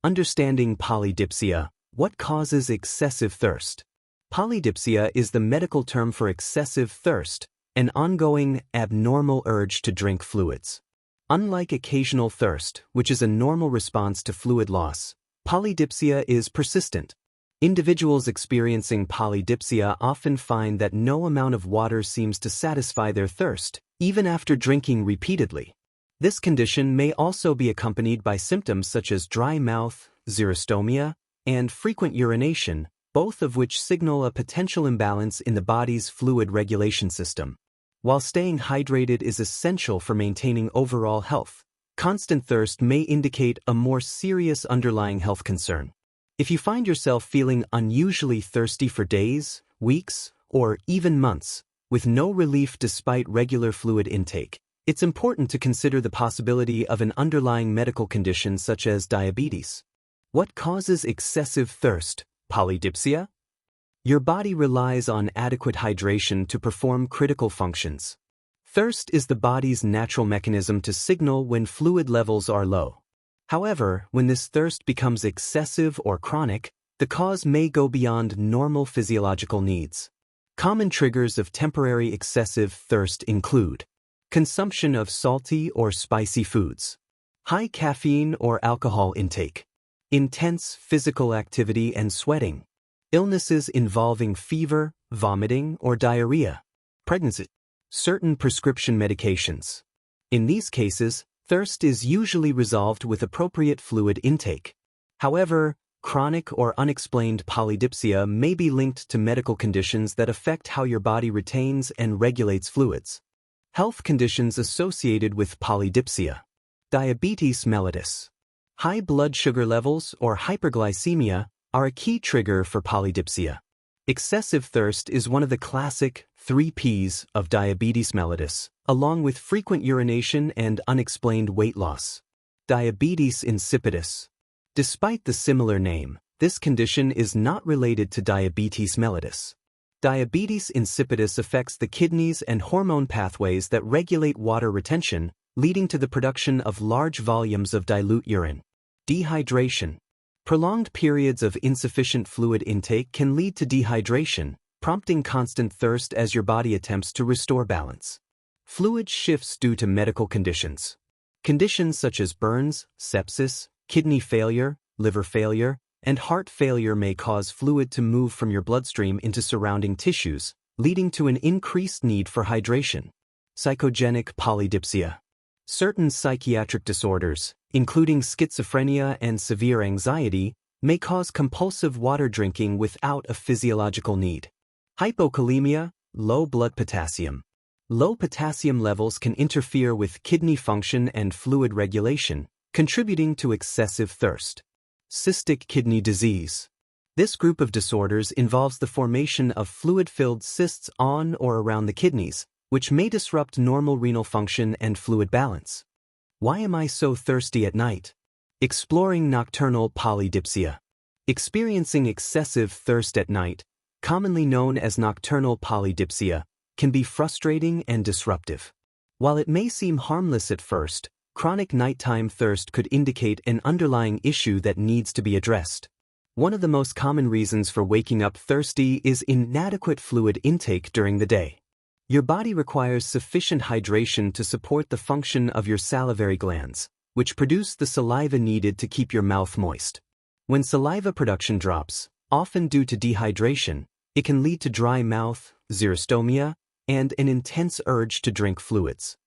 Understanding polydipsia. What causes excessive thirst? Polydipsia is the medical term for excessive thirst, an ongoing, abnormal urge to drink fluids. Unlike occasional thirst, which is a normal response to fluid loss, polydipsia is persistent. Individuals experiencing polydipsia often find that no amount of water seems to satisfy their thirst, even after drinking repeatedly. This condition may also be accompanied by symptoms such as dry mouth, xerostomia, and frequent urination, both of which signal a potential imbalance in the body's fluid regulation system. While staying hydrated is essential for maintaining overall health, constant thirst may indicate a more serious underlying health concern. If you find yourself feeling unusually thirsty for days, weeks, or even months, with no relief despite regular fluid intake, it's important to consider the possibility of an underlying medical condition such as diabetes. What causes excessive thirst? Polydipsia? Your body relies on adequate hydration to perform critical functions. Thirst is the body's natural mechanism to signal when fluid levels are low. However, when this thirst becomes excessive or chronic, the cause may go beyond normal physiological needs. Common triggers of temporary excessive thirst include consumption of salty or spicy foods, high caffeine or alcohol intake, intense physical activity and sweating, illnesses involving fever, vomiting, or diarrhea, pregnancy, certain prescription medications. In these cases, thirst is usually resolved with appropriate fluid intake. However, chronic or unexplained polydipsia may be linked to medical conditions that affect how your body retains and regulates fluids. Health conditions associated with polydipsia. Diabetes mellitus. High blood sugar levels or hyperglycemia are a key trigger for polydipsia. Excessive thirst is one of the classic 3 Ps of diabetes mellitus, along with frequent urination and unexplained weight loss. Diabetes insipidus. Despite the similar name, this condition is not related to diabetes mellitus. Diabetes insipidus affects the kidneys and hormone pathways that regulate water retention, leading to the production of large volumes of dilute urine. Dehydration. Prolonged periods of insufficient fluid intake can lead to dehydration, prompting constant thirst as your body attempts to restore balance. Fluid shifts due to medical conditions. Conditions such as burns, sepsis, kidney failure, liver failure, and heart failure may cause fluid to move from your bloodstream into surrounding tissues, leading to an increased need for hydration. Psychogenic polydipsia. Certain psychiatric disorders, including schizophrenia and severe anxiety, may cause compulsive water drinking without a physiological need. Hypokalemia, low blood potassium. Low potassium levels can interfere with kidney function and fluid regulation, contributing to excessive thirst. Cystic kidney disease. This group of disorders involves the formation of fluid-filled cysts on or around the kidneys, which may disrupt normal renal function and fluid balance. Why am I so thirsty at night? Exploring nocturnal polydipsia. Experiencing excessive thirst at night, commonly known as nocturnal polydipsia, can be frustrating and disruptive. While it may seem harmless at first, chronic nighttime thirst could indicate an underlying issue that needs to be addressed. One of the most common reasons for waking up thirsty is inadequate fluid intake during the day. Your body requires sufficient hydration to support the function of your salivary glands, which produce the saliva needed to keep your mouth moist. When saliva production drops, often due to dehydration, it can lead to dry mouth, xerostomia, and an intense urge to drink fluids.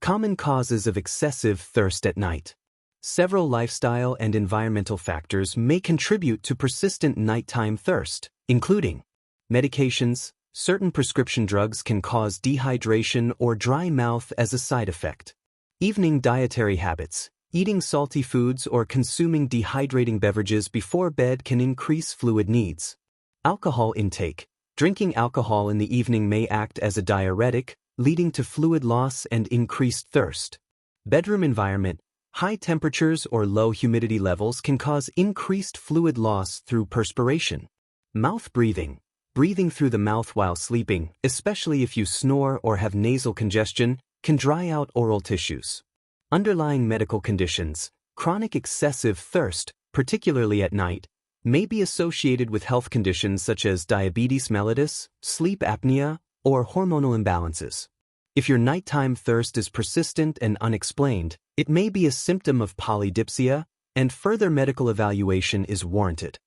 Common causes of excessive thirst at night. Several lifestyle and environmental factors may contribute to persistent nighttime thirst, including medications. Certain prescription drugs can cause dehydration or dry mouth as a side effect. Evening dietary habits. Eating salty foods or consuming dehydrating beverages before bed can increase fluid needs. Alcohol intake. Drinking alcohol in the evening may act as a diuretic, leading to fluid loss and increased thirst. Bedroom environment. High temperatures or low humidity levels can cause increased fluid loss through perspiration. Mouth breathing. Breathing through the mouth while sleeping, especially if you snore or have nasal congestion, can dry out oral tissues. Underlying medical conditions. Chronic excessive thirst particularly at night, may be associated with health conditions such as diabetes mellitus, sleep apnea, or hormonal imbalances. If your nighttime thirst is persistent and unexplained, it may be a symptom of polydipsia, and further medical evaluation is warranted.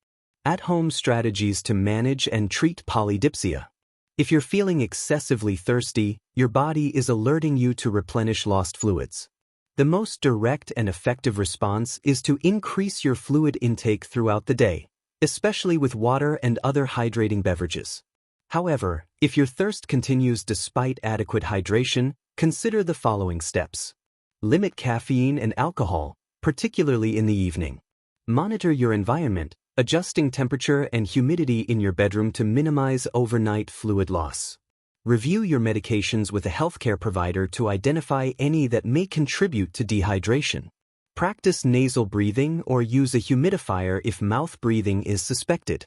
At-home strategies to manage and treat polydipsia. If you're feeling excessively thirsty, your body is alerting you to replenish lost fluids. The most direct and effective response is to increase your fluid intake throughout the day, especially with water and other hydrating beverages. However, if your thirst continues despite adequate hydration, consider the following steps. Limit caffeine and alcohol, particularly in the evening. Monitor your environment, adjusting temperature and humidity in your bedroom to minimize overnight fluid loss. Review your medications with a healthcare provider to identify any that may contribute to dehydration. Practice nasal breathing or use a humidifier if mouth breathing is suspected.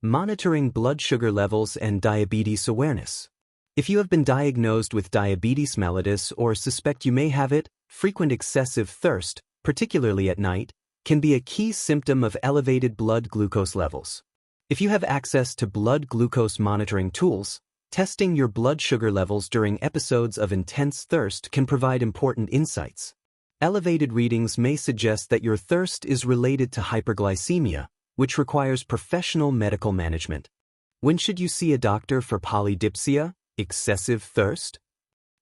Monitoring blood sugar levels and diabetes awareness. If you have been diagnosed with diabetes mellitus or suspect you may have it, frequent excessive thirst, particularly at night, can be a key symptom of elevated blood glucose levels. If you have access to blood glucose monitoring tools, testing your blood sugar levels during episodes of intense thirst can provide important insights. Elevated readings may suggest that your thirst is related to hyperglycemia, which requires professional medical management. When should you see a doctor for polydipsia, excessive thirst?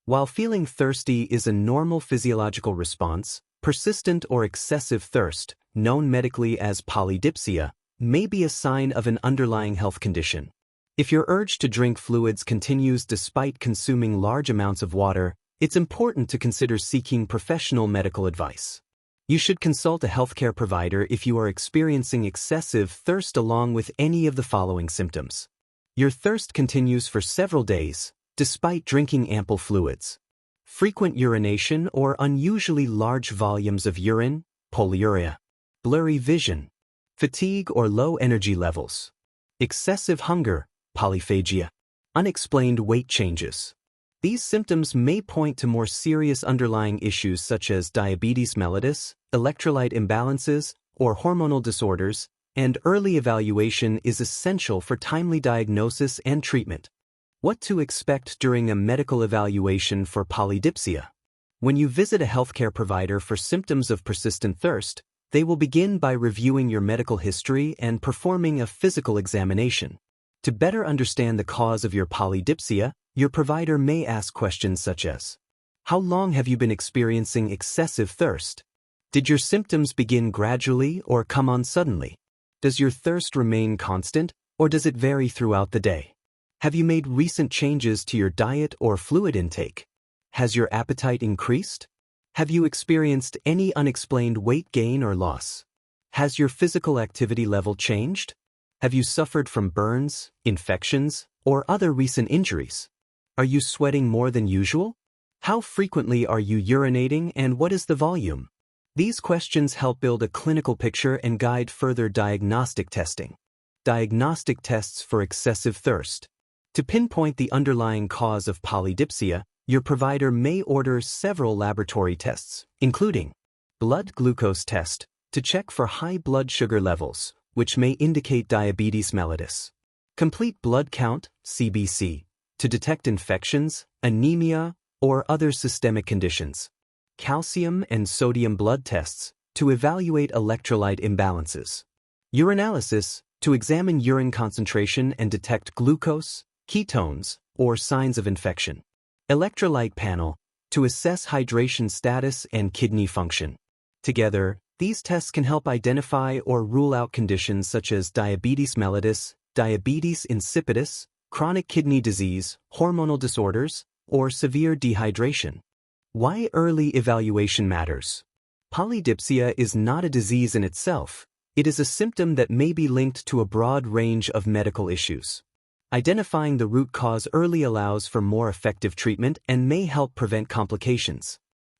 While feeling thirsty is a normal physiological response, persistent or excessive thirst, known medically as polydipsia, may be a sign of an underlying health condition. If your urge to drink fluids continues despite consuming large amounts of water, it's important to consider seeking professional medical advice. You should consult a healthcare provider if you are experiencing excessive thirst along with any of the following symptoms. Your thirst continues for several days, despite drinking ample fluids. Frequent urination or unusually large volumes of urine, polyuria. Blurry vision. Fatigue or low energy levels. Excessive hunger, polyphagia. Unexplained weight changes. These symptoms may point to more serious underlying issues such as diabetes mellitus, electrolyte imbalances, or hormonal disorders, and early evaluation is essential for timely diagnosis and treatment. What to expect during a medical evaluation for polydipsia? When you visit a healthcare provider for symptoms of persistent thirst, they will begin by reviewing your medical history and performing a physical examination. To better understand the cause of your polydipsia, your provider may ask questions such as, how long have you been experiencing excessive thirst? Did your symptoms begin gradually or come on suddenly? Does your thirst remain constant, or does it vary throughout the day? Have you made recent changes to your diet or fluid intake? Has your appetite increased? Have you experienced any unexplained weight gain or loss? Has your physical activity level changed? Have you suffered from burns, infections, or other recent injuries? Are you sweating more than usual? How frequently are you urinating and what is the volume? These questions help build a clinical picture and guide further diagnostic testing. Diagnostic tests for excessive thirst. To pinpoint the underlying cause of polydipsia, your provider may order several laboratory tests, including blood glucose test to check for high blood sugar levels, which may indicate diabetes mellitus. Complete blood count, CBC, to detect infections, anemia, or other systemic conditions. Calcium and sodium blood tests to evaluate electrolyte imbalances. Urinalysis to examine urine concentration and detect glucose, ketones, or signs of infection. Electrolyte panel to assess hydration status and kidney function. Together, these tests can help identify or rule out conditions such as diabetes mellitus, diabetes insipidus, chronic kidney disease, hormonal disorders, or severe dehydration. Why early evaluation matters. Polydipsia is not a disease in itself. It is a symptom that may be linked to a broad range of medical issues. Identifying the root cause early allows for more effective treatment and may help prevent complications.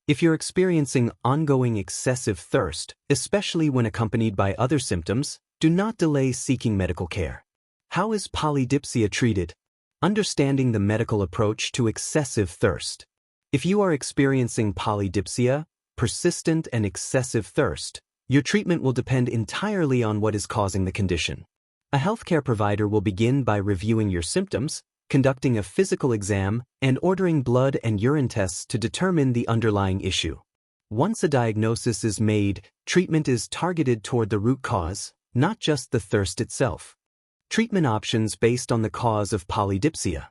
If you're experiencing ongoing excessive thirst, especially when accompanied by other symptoms, do not delay seeking medical care. How is polydipsia treated? Understanding the medical approach to excessive thirst. If you are experiencing polydipsia, persistent and excessive thirst, Your treatment will depend entirely on what is causing the condition. A healthcare provider will begin by reviewing your symptoms, conducting a physical exam, and ordering blood and urine tests to determine the underlying issue. Once a diagnosis is made, treatment is targeted toward the root cause, not just the thirst itself. Treatment options based on the cause of polydipsia.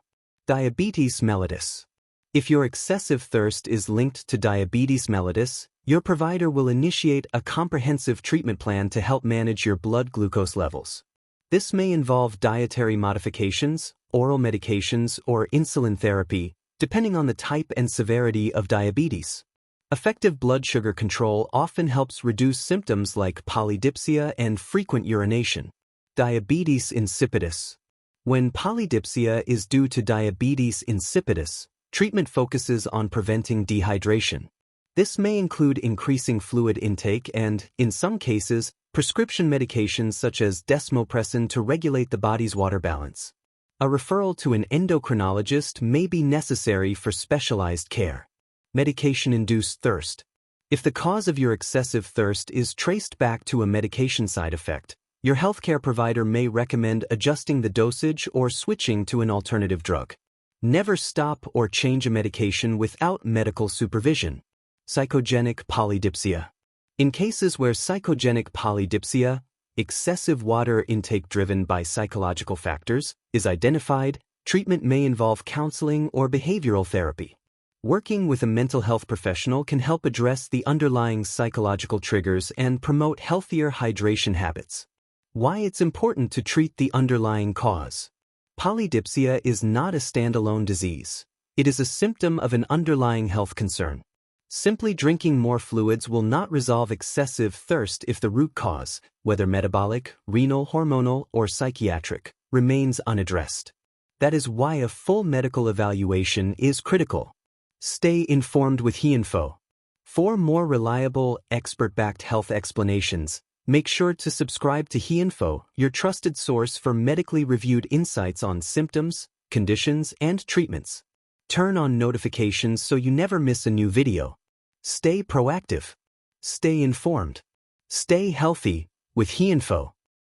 Diabetes mellitus. If your excessive thirst is linked to diabetes mellitus, your provider will initiate a comprehensive treatment plan to help manage your blood glucose levels. This may involve dietary modifications, oral medications, or insulin therapy, depending on the type and severity of diabetes. Effective blood sugar control often helps reduce symptoms like polydipsia and frequent urination. Diabetes insipidus. When polydipsia is due to diabetes insipidus, treatment focuses on preventing dehydration. This may include increasing fluid intake and, in some cases, prescription medications such as desmopressin to regulate the body's water balance. A referral to an endocrinologist may be necessary for specialized care. Medication-induced thirst. If the cause of your excessive thirst is traced back to a medication side effect, your healthcare provider may recommend adjusting the dosage or switching to an alternative drug. Never stop or change a medication without medical supervision. Psychogenic polydipsia. In cases where psychogenic polydipsia, excessive water intake driven by psychological factors, is identified, treatment may involve counseling or behavioral therapy. Working with a mental health professional can help address the underlying psychological triggers and promote healthier hydration habits. Why it's important to treat the underlying cause. Polydipsia is not a standalone disease. It is a symptom of an underlying health concern. Simply drinking more fluids will not resolve excessive thirst if the root cause, whether metabolic, renal, hormonal, or psychiatric, remains unaddressed. That is why a full medical evaluation is critical. Stay informed with HeInfo. For more reliable, expert-backed health explanations, make sure to subscribe to HeInfo, your trusted source for medically reviewed insights on symptoms, conditions, and treatments. Turn on notifications so you never miss a new video. Stay proactive. Stay informed. Stay healthy with HeInfo.